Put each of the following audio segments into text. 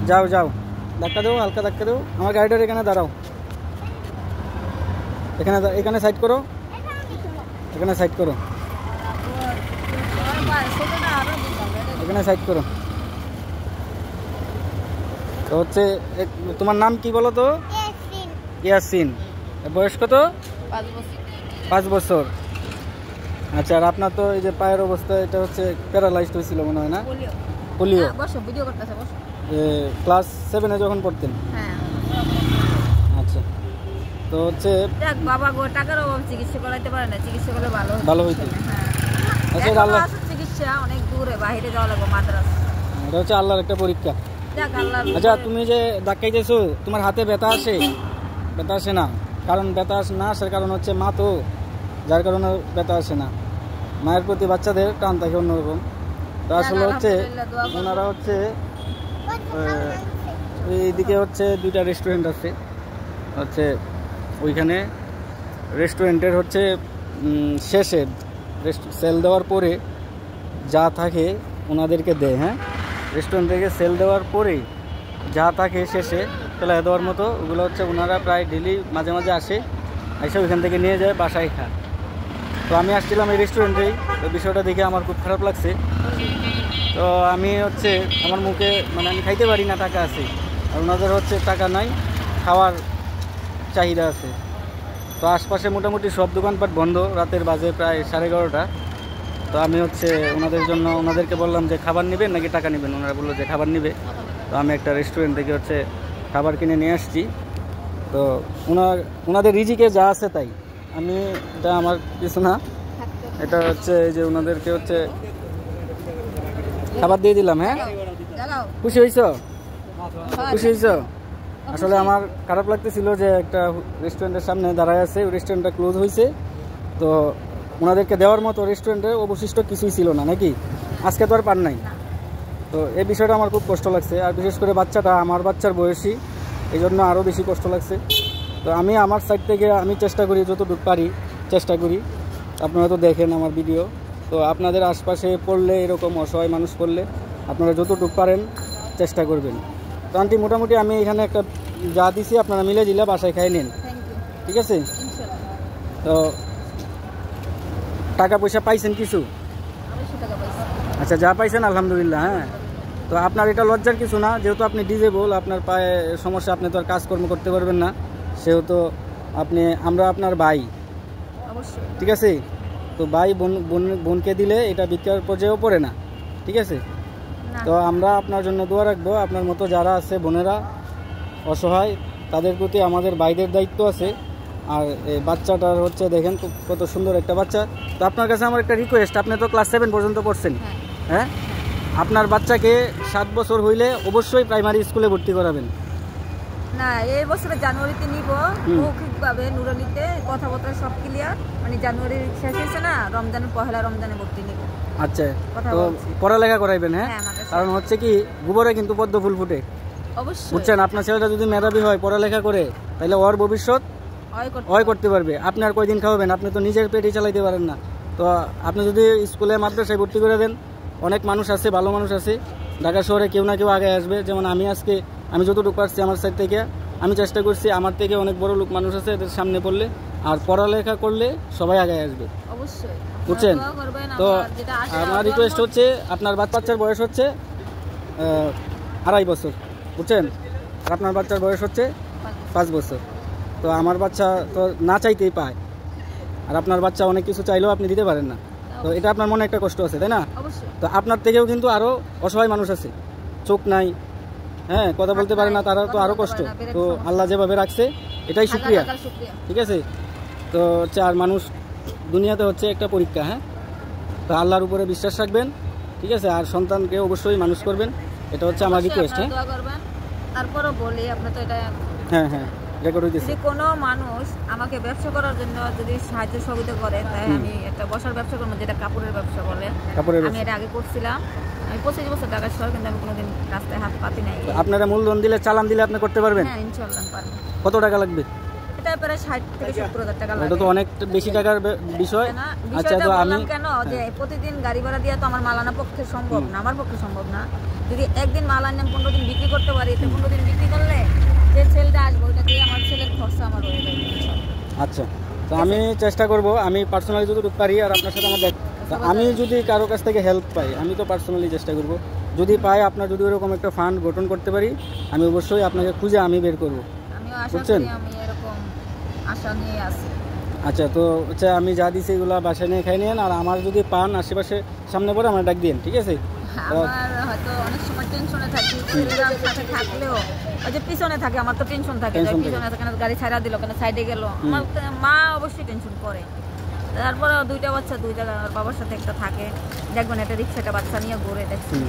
যাও যাও, ধাক্কা দাও, হালকা ধাক্কা দাও। আমার গাড়িটার এখানে দাঁড়াও, এখানে সাইড করো, এখানে সাইড করো, এখানে সাইড করো। তো হচ্ছে তোমার নাম কি বলো তো? ইয়াসিন। বয়স কত? 5 বছর। আচ্ছা, আর আপনার তো এই যে পায়ের অবস্থা, এটা হচ্ছে প্যারালাইজড হয়েছিল মনে হয় না? পোলিও। ক্লাস 7-এ যখন পড়তেন? আচ্ছা, তো হচ্ছে বাবা গো টাকার অভাব, চিকিৎসা করাইতে পারে না, চিকিৎসা করলে ভালো হইতো। আচ্ছা, চিকিৎসা অনেক দূরে, বাইরে যাওয়া লাগবে, মাদ্রাস। এটা হচ্ছে আল্লাহর একটা পরীক্ষা। আচ্ছা, তুমি যে ধাক্কাইতেছো, তোমার হাতে ব্যথা আসে? ব্যথা আসে না, কারণ ব্যথা না আসার কারণ হচ্ছে মা তো, যার কারণে ব্যথা আসে না। মায়ের প্রতি বাচ্চাদের টান থাকে অন্যরকম। তো আসলে হচ্ছে ওনারা হচ্ছে এইদিকে হচ্ছে 2টা রেস্টুরেন্ট আছে, হচ্ছে ওইখানে রেস্টুরেন্টের হচ্ছে শেষে সেল দেওয়ার পরে যা থাকে ওনাদেরকে দেয়। হ্যাঁ, রেস্টুরেন্ট থেকে সেল দেওয়ার পরে যা থাকে শেষে ফেলায় দেওয়ার মতো, ওগুলো হচ্ছে ওনারা প্রায় ডেলি মাঝে মাঝে আসে, এসে ওইখান থেকে নিয়ে যায়, বাসায় খায়। তো আমি আসছিলাম এই রেস্টুরেন্টেই, তো বিষয়টা দেখে আমার খুব খারাপ লাগছে। তো আমি হচ্ছে আমার মুখে মানে আমি খাইতে পারি না, টাকা আছে, আর ওনাদের হচ্ছে টাকা নাই, খাওয়ার চাহিদা আছে। তো আশপাশে মোটামুটি সব দোকানপাট বন্ধ, রাতের বাজে প্রায় 11:30। তো আমি হচ্ছে ওনাদেরকে বললাম যে খাবার নেবেন নাকি টাকা নেবেন? ওনারা বললো যে খাবার নেবে। তো আমি একটা রেস্টুরেন্ট থেকে হচ্ছে খাবার কিনে নিয়ে আসছি। তো ওনাদের রিজিকে যা আছে তাই, আমি এটা আমার কিছু না, এটা হচ্ছে এই যে ওনাদেরকে হচ্ছে খাবার দিয়ে দিলাম। হ্যাঁ, খুশি হয়েছ? খুশি হয়েছ? আসলে আমার খারাপ লাগতেছিল যে একটা রেস্টুরেন্টের সামনে দাঁড়ায় আছে, ওই রেস্টুরেন্টটা ক্লোজ হয়েছে। তো ওনাদেরকে দেওয়ার মতো রেস্টুরেন্টে অবশিষ্ট কিছুই ছিল না নাকি, আজকে তো আর পান নাই। তো এই বিষয়টা আমার খুব কষ্ট লাগছে, আর বিশেষ করে বাচ্চাটা আমার বাচ্চার বয়সী, এই জন্য আরও বেশি কষ্ট লাগছে। তো আমি আমার সাইড থেকে আমি চেষ্টা করি, যতটুকু পারি চেষ্টা করি। আপনারা তো দেখেন আমার ভিডিও, তো আপনাদের আশপাশে পড়লে, এরকম অসহায় মানুষ পড়লে আপনারা যতটুকু পারেন চেষ্টা করবেন। তো আন্টি, মোটামুটি আমি এখানে একটা যা দিছি আপনারা মিলে দিলে বাসায় খাই নেন, ঠিক আছে? তো টাকা পয়সা পাইছেন কিছু? আচ্ছা, যা পাইছেন আলহামদুলিল্লাহ। হ্যাঁ, তো আপনার এটা লজ্জার কিছু না, যেহেতু আপনি ডিজেবল, আপনার পায়ে সমস্যা, আপনি তো আর কাজকর্ম করতে পারবেন না, সেহেতু আমরা আপনার ভাই, ঠিক আছে? তো ভাই বোনকে দিলে এটা ভিক্ষার পর্যায়েও পড়ে না, ঠিক আছে? তো আমরা আপনার জন্য দোয়া রাখবো। আপনার মতো যারা আছে বোনেরা অসহায়, তাদের প্রতি আমাদের ভাইদের দায়িত্ব আছে। আর এই বাচ্চাটার হচ্ছে দেখেন কত সুন্দর একটা বাচ্চা। তো আপনার কাছে আমার একটা রিকোয়েস্ট, আপনি তো ক্লাস 7 পর্যন্ত পড়ছেন, হ্যাঁ? আপনার বাচ্চাকে 7 বছর হইলে অবশ্যই প্রাইমারি স্কুলে ভর্তি করাবেন। না, এই বছরে জানুয়ারিতে নিব, মৌখিকভাবে নুরানিতে কথাবার্তা সব ক্লিয়ার, মানে জানুয়ারি শেষ হয়েছে না, রমজানের পহেলা রমজানে ভর্তি নিব। আচ্ছা, তো পড়ালেখা করাইবেন? হ্যাঁ, কারণ হচ্ছে কি, গোবরে কিন্তু পদ্ম ফুল ফুটে, অবশ্যই বুঝছেন? আপনার ছেলেটা যদি মেধাবী হয়, পড়ালেখা করে, তাহলে ওর ভবিষ্যৎ হয় করতে পারবে। আপনি আর কয়দিন খাওয়াবেন? আপনি তো নিজের পেটে চালাইতে পারেন না। তো আপনি যদি স্কুলে মাদ্রাসায় ভর্তি করে দেন, অনেক মানুষ আছে, ভালো মানুষ আছে ঢাকা শহরে, কেউ না কেউ আগে আসবে। যেমন আমি যতটুকু পারছি আমার সাইড থেকে আমি চেষ্টা করছি, আমার থেকে অনেক বড় লোক মানুষ আছে, এদের সামনে পড়লে আর পড়ালেখা করলে সবাই আগে আসবে, বুঝছেন? তো আমার রিকোয়েস্ট হচ্ছে, আপনার বাচ্চার বয়স হচ্ছে 2.5 বছর, বুঝছেন? আর আপনার বাচ্চার বয়স হচ্ছে 5 বছর। তো আমার বাচ্চা তো না চাইতেই পায়, আর আপনার বাচ্চা অনেক কিছু চাইলেও আপনি দিতে পারেন না। তো এটা আপনার মনে একটা কষ্ট আছে, তাই না? তো আপনার থেকেও কিন্তু আরও অসহায় মানুষ আছে, চোখ নাই, হ্যাঁ, কথা বলতে পারে না, তারা তো আরও কষ্ট। তো আল্লাহ যেভাবে রাখছে এটাই শুকরিয়া, ঠিক আছে? তো হচ্ছে, আর মানুষ দুনিয়াতে হচ্ছে একটা পরীক্ষা। হ্যাঁ, তো আল্লাহর উপরে বিশ্বাস রাখবেন, ঠিক আছে? আর সন্তানকে অবশ্যই মানুষ করবেন, এটা হচ্ছে আমার রিকোয়েস্ট। হ্যাঁ, তারপরও বলি, আপনি তো এটা হ্যাঁ রেকর্ড হইতেছে। কোনো মানুষ আমাকে ব্যবসা করার জন্য যদি সাহায্য সহযোগিতা করে, তাই আমি একটা বসার ব্যবসা করবো, যেটা কাপড়ের ব্যবসা বলে। আমি এটা আগে করছিলাম, আমি 25 বছর ঢাকা শহর, কিন্তু আমি কোনোদিন রাস্তায় হাত পাতি নাই। আপনারা মূলধন দিলে, চালান দিলে আপনি করতে পারবেন? হ্যাঁ, ইনশাআল্লাহ পারবো। কত টাকা লাগবে? এটা প্রায় 60 থেকে 70,000 টাকা লাগে। এটা তো অনেক বেশি টাকার বিষয়। আচ্ছা তো আমি কেন যে প্রতিদিন গাড়ি ভাড়া দিয়ে তো আমার মাল আনা পক্ষে সম্ভব না, আমার পক্ষে সম্ভব না। যদি একদিন মাল আনলাম 15 দিন বিক্রি করতে পারি, তো 15 দিন বিক্রি করলে যে সেলটা আসবে ওটা দিয়ে আমার ছেলের খরচা আমার হয়ে যাবে। আচ্ছা, তো আমি চেষ্টা করব, আমি পার্সোনালি যতটুকু পারি আর আপনার সাথে আমার আমি যদি কারো কাছ থেকে হেল্প পাই আমি তো পার্সোনালি চেষ্টা করব, যদি পাই আপনার যদি ওরকম একটা ফান্ড গঠন করতে পারি আমি অবশ্যই আপনাকে খুঁজে আমি বের করব। বুঝছেন? আমি এরকম আশা নিয়ে আছি। আচ্ছা, তো হচ্ছে আমি যা দিছি এগুলো বাসায় নিয়ে খাই নিন, আর আমার যদি পান আশেপাশে সামনে পড়ে আমার ডাক দিন, ঠিক আছে? আমার হয়তো অনেক সময় টেনশনে থাকি, ছেলেরা সাথে থাকলেও ওই যে পিছনে থাকে, আমার তো টেনশন থাকে, পিছনে থাকে না, গাড়ি ছাড়া দিল কেন, সাইডে গেল, আমার মা অবশ্যই টেনশন করে। তারপরে 2টা বাচ্চা 2 জায়গায় বাবার সাথে একটা থাকে, দেখবেন একটা রিক্সাটা বাচ্চা নিয়ে ঘুরে দেখছেন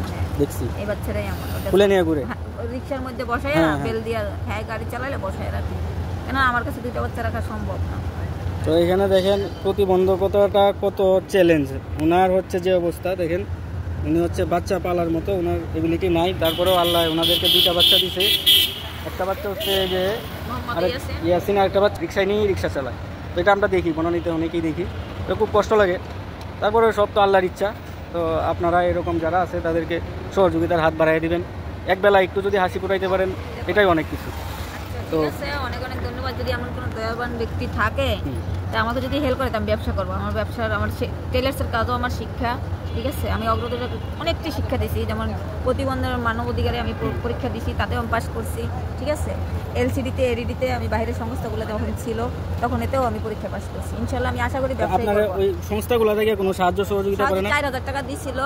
মানে দেখছি এই বাচ্চারাই আমার খুলে নিয়ে ঘুরে রিক্সার মধ্যে বসায় বেল দিয়ে গাড়ি চালাইলে বসায় রাখি, কেন আমার কাছে 2টা বাচ্চা রাখা সম্ভব না। তো এখানে দেখেন প্রতিবন্ধকতাটা কত চ্যালেঞ্জ, ওনার হচ্ছে যে অবস্থা দেখেন, উনি হচ্ছে বাচ্চা পালার মতো ওনার এবিলিটি নাই, তারপরেও আল্লাহ ওনাদেরকে 2টা বাচ্চা দিছে। একটা বাচ্চা হচ্ছে যে ইয়াসিন, আর একটা বাচ্চা রিক্সায় নিয়ে রিক্সা চালায়। তো এটা আমরা দেখি বনানীতে অনেকেই দেখি, তো খুব কষ্ট লাগে। তারপরে সব তো আল্লাহর ইচ্ছা। তো আপনারা এরকম যারা আছে তাদেরকে সহযোগিতার হাত বাড়াই দিবেন, একবেলা একটু যদি হাসি ফুটাইতে পারেন এটাই অনেক কিছু। তো অনেক অনেক ধন্যবাদ। যদি এমন কোনো দয়াবান ব্যক্তি থাকে তা আমাকে যদি হেল্প করে, আমি ব্যবসা করবো। আমার ব্যবসার আমার টেলার্সের কাজও আমার শিক্ষা, ঠিক আছে? আমি অগ্রদূতে অনেকটি শিক্ষা দিয়েছি, যেমন প্রতিবন্ধের মানব অধিকারে আমি পরীক্ষা দিয়েছি, তাতেও আমি পাস করছি, ঠিক আছে? LCDতে এডিডিতে আমি বাইরের সংস্থাগুলো যখন ছিল তখন এতেও আমি পরীক্ষা পাস করছি। ইনশাআল্লাহ আমি আশা করি ব্যবসা আপনারা ওই সংস্থাগুলো থেকে কোনো সাহায্য সহযোগিতা করে না? 4000 টাকা দিছিল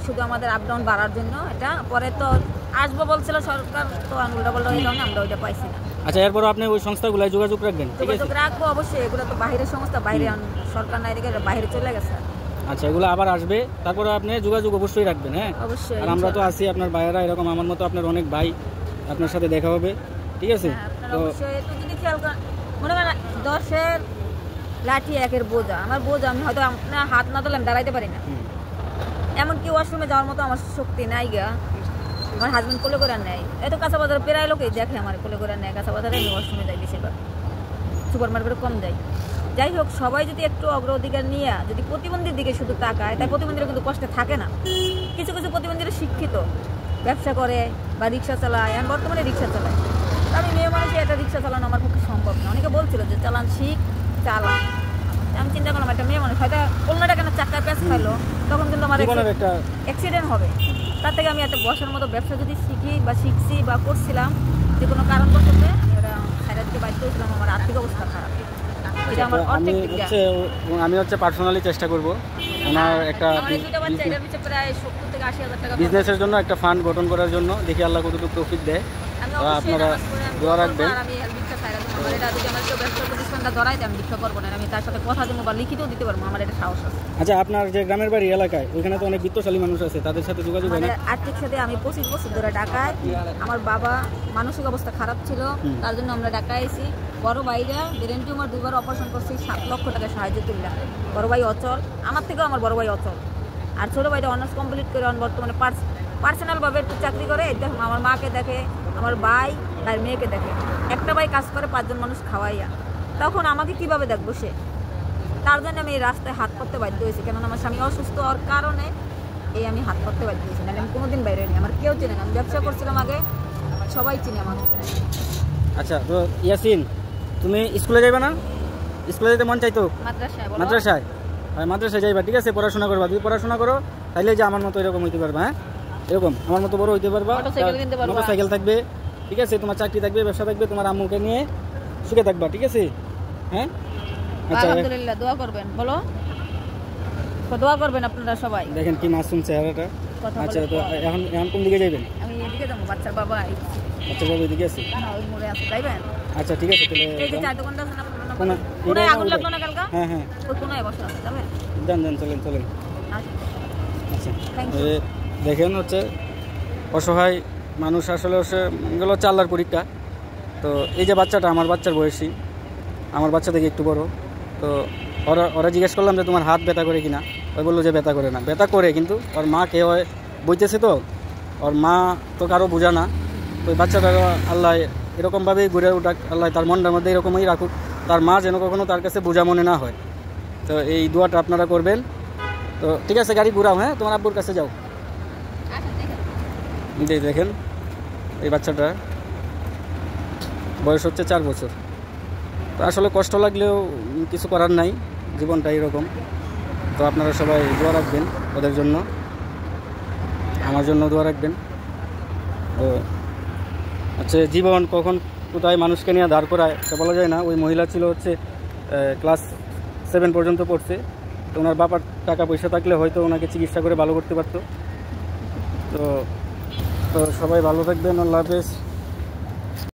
শুধু আমাদের আপ ডাউন বাড়ার জন্য। এটা পরে তো আসবো বলছিল সরকার, তো আঙুলটা বললো এই কারণে আমরা ওইটা পাইছি না। আচ্ছা, এরপর আপনি ওই সংস্থাগুলোয় যোগাযোগ রাখবেন? যোগাযোগ রাখবো অবশ্যই, এগুলো তো বাইরের সংস্থা, বাইরে সরকার নাই রেখে বাইরে চলে গেছে। আচ্ছা, এগুলো আবার আসবে, তারপরে আপনি যোগাযোগ অবশ্যই রাখবেন। হ্যাঁ অবশ্যই। আর আমরা তো আছি, আপনার ভাইয়েরা এরকম আমার মতো আপনার অনেক ভাই, আপনার সাথে দেখা হবে, ঠিক আছে? তো অবশ্যই একটু যদি খেয়াল করেন, মনে করেন 10-এর লাঠি 1-এর বোঝা, আমার বোঝা, আমি হয়তো আপনার হাত না দিলে আমি দাঁড়াইতে পারি না, এমনকি ওয়াশরুমে যাওয়ার মতো আমার শক্তি নাই গা। আমার হাজবেন্ড কোলে করে নেয়, এত কাঁচা বাজারে প্রায় লোকেই দেখে আমার কোলে করে নেয় কাঁচা বাজারে, আমি ওয়াশরুমে যাই বেশিরভাগ, সুপার মার্কেটে কম যাই। যাই হোক, সবাই যদি একটু অগ্রাধিকার নিয়ে যদি প্রতিবন্ধীর দিকে শুধু তাকায়, তাই প্রতিবন্ধীরা কিন্তু কষ্টে থাকে না। কিছু কিছু প্রতিবন্ধীরা শিক্ষিত, ব্যবসা করে বা রিক্সা চালায়, এখন বর্তমানে রিক্সা চালায়। তো আমি মেয়ে মানুষে একটা রিক্সা চালানো আমার পক্ষে সম্ভব না। অনেকে বলছিল যে চালান শিখ, চালান। আমি চিন্তা করলাম একটা মেয়ে মানুষ হয়তো অন্যটা কেন চাক্কায় প্যাঁচ খাইলো, তখন কিন্তু আমার একটা অ্যাক্সিডেন্ট হবে। তার থেকে আমি একটা বসার মতো ব্যবসা যদি শিখি বা শিখছি বা করছিলাম, যে কোনো কারণ করতে ওটা সাইডা দিকে বাধ্য হয়েছিলাম, আমার আর্থিক অবস্থা খারাপ। আমি হচ্ছে পার্সোনালি চেষ্টা করব ওনার একটা বিজনেসের জন্য একটা ফান্ড গঠন করার জন্য, দেখি আল্লাহ কতটুকু প্রফিট দেয়। আপনারা দোয়া রাখবেন। আচ্ছা, আপনার যে গ্রামের বাড়ি এলাকায় ওইখানে তো অনেক বিত্তশালী মানুষ আছে, তাদের সাথে যোগাযোগ হয় না? আর্থিক সাথে আমি 25 বছর ধরে ঢাকায়, আমার বাবা মানসিক অবস্থা খারাপ ছিল, তার জন্য আমরা ঢাকায় এসেছি। বড় ভাইরা ব্রেন টিউমার 2বার অপারেশন করছি, 7 লক্ষ টাকা সাহায্য তুললাম। বড় ভাই অচল, আমার থেকেও আমার বড় ভাই অচল। আর ছোটো ভাইটা অনার্স কমপ্লিট করে বর্তমানে পার্সোনালভাবে একটু চাকরি করে, দেখুন আমার মাকে দেখে, আমার ভাই ভাইয়ের মেয়েকে দেখে। একটা ভাই কাজ করে 5 জন মানুষ খাওয়াইয়া, তখন আমাকে কিভাবে দেখবো সে? তার জন্য আমি এই রাস্তায় হাত করতে বাধ্য হয়েছি, কেননা আমার স্বামী অসুস্থ হওয়ার কারণে এই আমি হাত করতে বাধ্য হয়েছি, নাহলে আমি কোনোদিন বাইরে নিই। আমার কেউ চেনে না, আমি ব্যবসা করছিলাম আগে, সবাই চিনে আমার। আচ্ছা, তো ইয়াসিন, তুমি স্কুলে যাইবা না? স্কুলে যেতে মন চাইতো? মাদ্রাসায় মাদ্রাসায় যাইবা, ঠিক আছে? পড়াশোনা করবা, যদি পড়াশোনা করো তাইলে যে আমার মতো এরকম হইতে পারবা। হ্যাঁ, এরকম আমার মতো বড় হইতে পারবা, মোটরসাইকেল থাকবে, ঠিক আছে? তোমার চাকরি থাকবে, ব্যবসা থাকবে, তোমার আম্মুকে নিয়ে সুখে থাকবা, ঠিক আছে? হ্যাঁ, আচ্ছা, আলহামদুলিল্লাহ। দোয়া করবেন, বলো দোয়া করবেন আপনারা সবাই। দেখেন কি মাসুম চেহারাটা। আচ্ছা, তো এখন কোন দিকে যাবেন? আমি এদিকে যাবো, বাচ্চার বাবা। আচ্ছা, বাবা এদিকে আছে? ওই মোড়ে আছে, যাইবেন? আচ্ছা, ঠিক আছে, তাহলে এই যে চার দোকানটা আছে না, কোনায় আগুন লাগলো না কালকে? হ্যাঁ হ্যাঁ, ওই কোনায় বসে আছে, যাবেন? যান, চলেন। আচ্ছা, দেখেন হচ্ছে অসহায় মানুষ, আসলে এগুলো হচ্ছে আল্লাহর পরীক্ষা। তো এই যে বাচ্চাটা আমার বাচ্চার বয়সী, আমার বাচ্চা থেকে একটু বড়, তো ওরা জিজ্ঞেস করলাম যে তোমার হাত ব্যথা করে কিনা, ওই বললো যে ব্যথা করে না। ব্যথা করে, কিন্তু ওর মা কে বইতেছে, তো ওর মা তো কারো বোঝা না, তো ওই বাচ্চাটা আল্লাহ এরকমভাবেই ঘুরে উঠাক, আল্লাহ তার মনটার মধ্যে এরকমই রাখুক, তার মা যেন কখনো তার কাছে বোঝা মনে না হয়। তো এই দোয়াটা আপনারা করবেন। তো ঠিক আছে, গাড়ি ঘুরাও, হ্যাঁ তোমার আব্বুর কাছে যাও। দেখেন এই বাচ্চাটা বয়স হচ্ছে 4 বছর। তো আসলে কষ্ট লাগলেও কিছু করার নাই, জীবনটা এরকম। তো আপনারা সবাই দোয়া রাখবেন ওদের জন্য, আমার জন্য দোয়া রাখবেন। তো আচ্ছা, জীবন কখন কোথায় মানুষকে নিয়ে দাঁড় করায় তা বলা যায় না। ওই মহিলা ছিল হচ্ছে ক্লাস 7 পর্যন্ত পড়ছে। তো ওনার বাবার টাকা পয়সা থাকলে হয়তো ওনাকে চিকিৎসা করে ভালো করতে পারতো। তো সবাই ভালো থাকবেন, আল্লাহ হাফেজ।